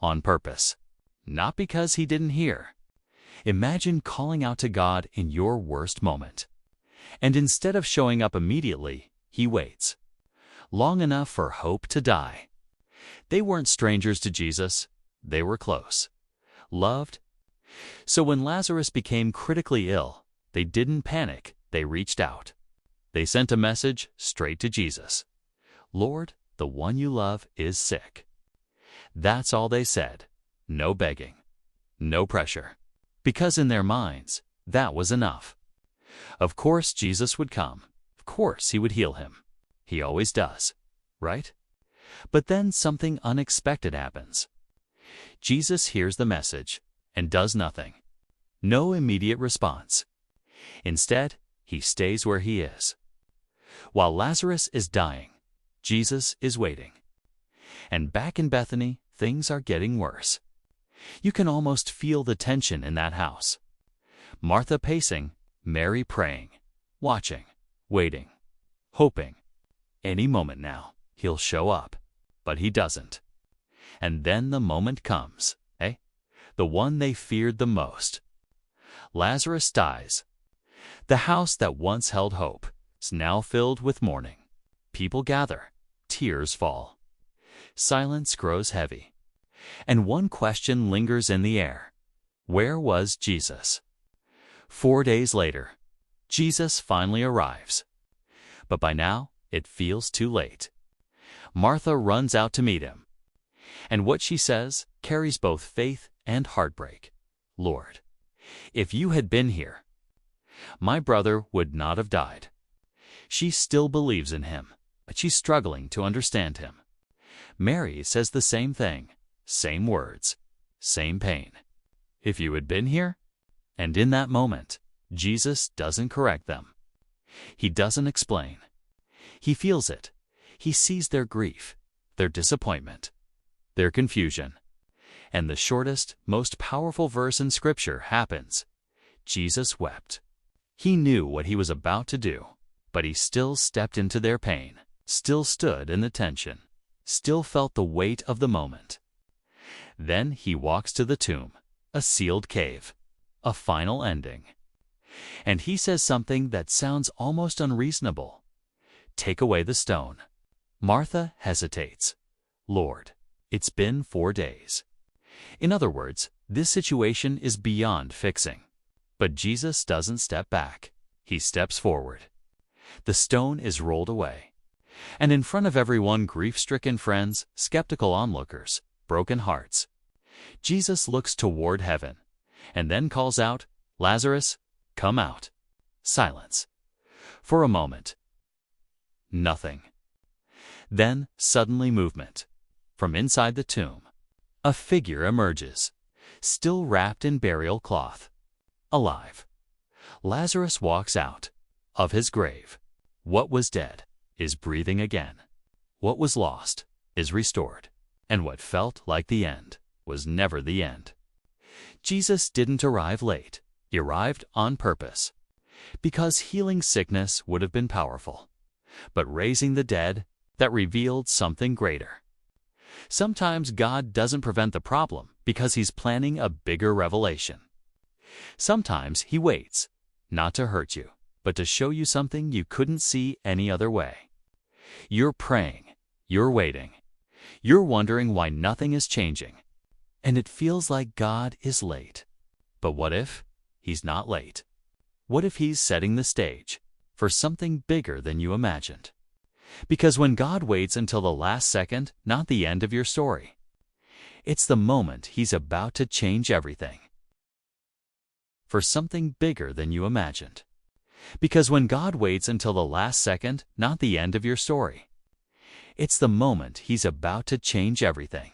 on purpose, not because he didn't hear. Imagine calling out to God in your worst moment. And instead of showing up immediately, he waits long enough for hope to die. They weren't strangers to Jesus. They were close, loved. So when Lazarus became critically ill, they didn't panic. They reached out. They sent a message straight to Jesus. Lord, the one you love is sick. That's all they said. No begging, no pressure. Because in their minds, that was enough. Of course Jesus would come. Of course he would heal him. He always does, right? But then something unexpected happens. Jesus hears the message and does nothing. No immediate response. Instead, he stays where he is. While Lazarus is dying, Jesus is waiting. And back in Bethany, things are getting worse. You can almost feel the tension in that house. Martha pacing, Mary praying, watching, waiting, hoping. Any moment now, he'll show up. But he doesn't. And then the moment comes, the one they feared the most. Lazarus dies. The house that once held hope is now filled with mourning. People gather. Tears fall. Silence grows heavy. And one question lingers in the air. Where was Jesus? 4 days later, Jesus finally arrives. But by now, it feels too late. Martha runs out to meet him. And what she says carries both faith and heartbreak. Lord, if you had been here, my brother would not have died. She still believes in him, but she's struggling to understand him. Mary says the same thing, same words, same pain. If you had been here? And in that moment, Jesus doesn't correct them. He doesn't explain. He feels it. He sees their grief, their disappointment, their confusion. And the shortest, most powerful verse in Scripture happens. Jesus wept. He knew what he was about to do, but he still stepped into their pain, still stood in the tension, still felt the weight of the moment. Then he walks to the tomb, a sealed cave, a final ending. And he says something that sounds almost unreasonable. Take away the stone. Martha hesitates. Lord, it's been 4 days. In other words, this situation is beyond fixing. But Jesus doesn't step back. He steps forward. The stone is rolled away. And in front of everyone, grief-stricken friends, skeptical onlookers, broken hearts, Jesus looks toward heaven and then calls out, Lazarus, come out. Silence. For a moment. Nothing. Then suddenly movement. From inside the tomb, a figure emerges, still wrapped in burial cloth, alive. Lazarus walks out of his grave. What was dead is breathing again. What was lost is restored. And what felt like the end was never the end. Jesus didn't arrive late. He arrived on purpose. Because healing sickness would have been powerful. But raising the dead, that revealed something greater. Sometimes God doesn't prevent the problem because he's planning a bigger revelation. Sometimes he waits, not to hurt you, but to show you something you couldn't see any other way. You're praying, you're waiting, you're wondering why nothing is changing, and it feels like God is late. But what if he's not late? What if he's setting the stage for something bigger than you imagined? Because when God waits until the last second, not the end of your story, it's the moment he's about to change everything. For something bigger than you imagined. Because when God waits until the last second, not the end of your story, it's the moment he's about to change everything.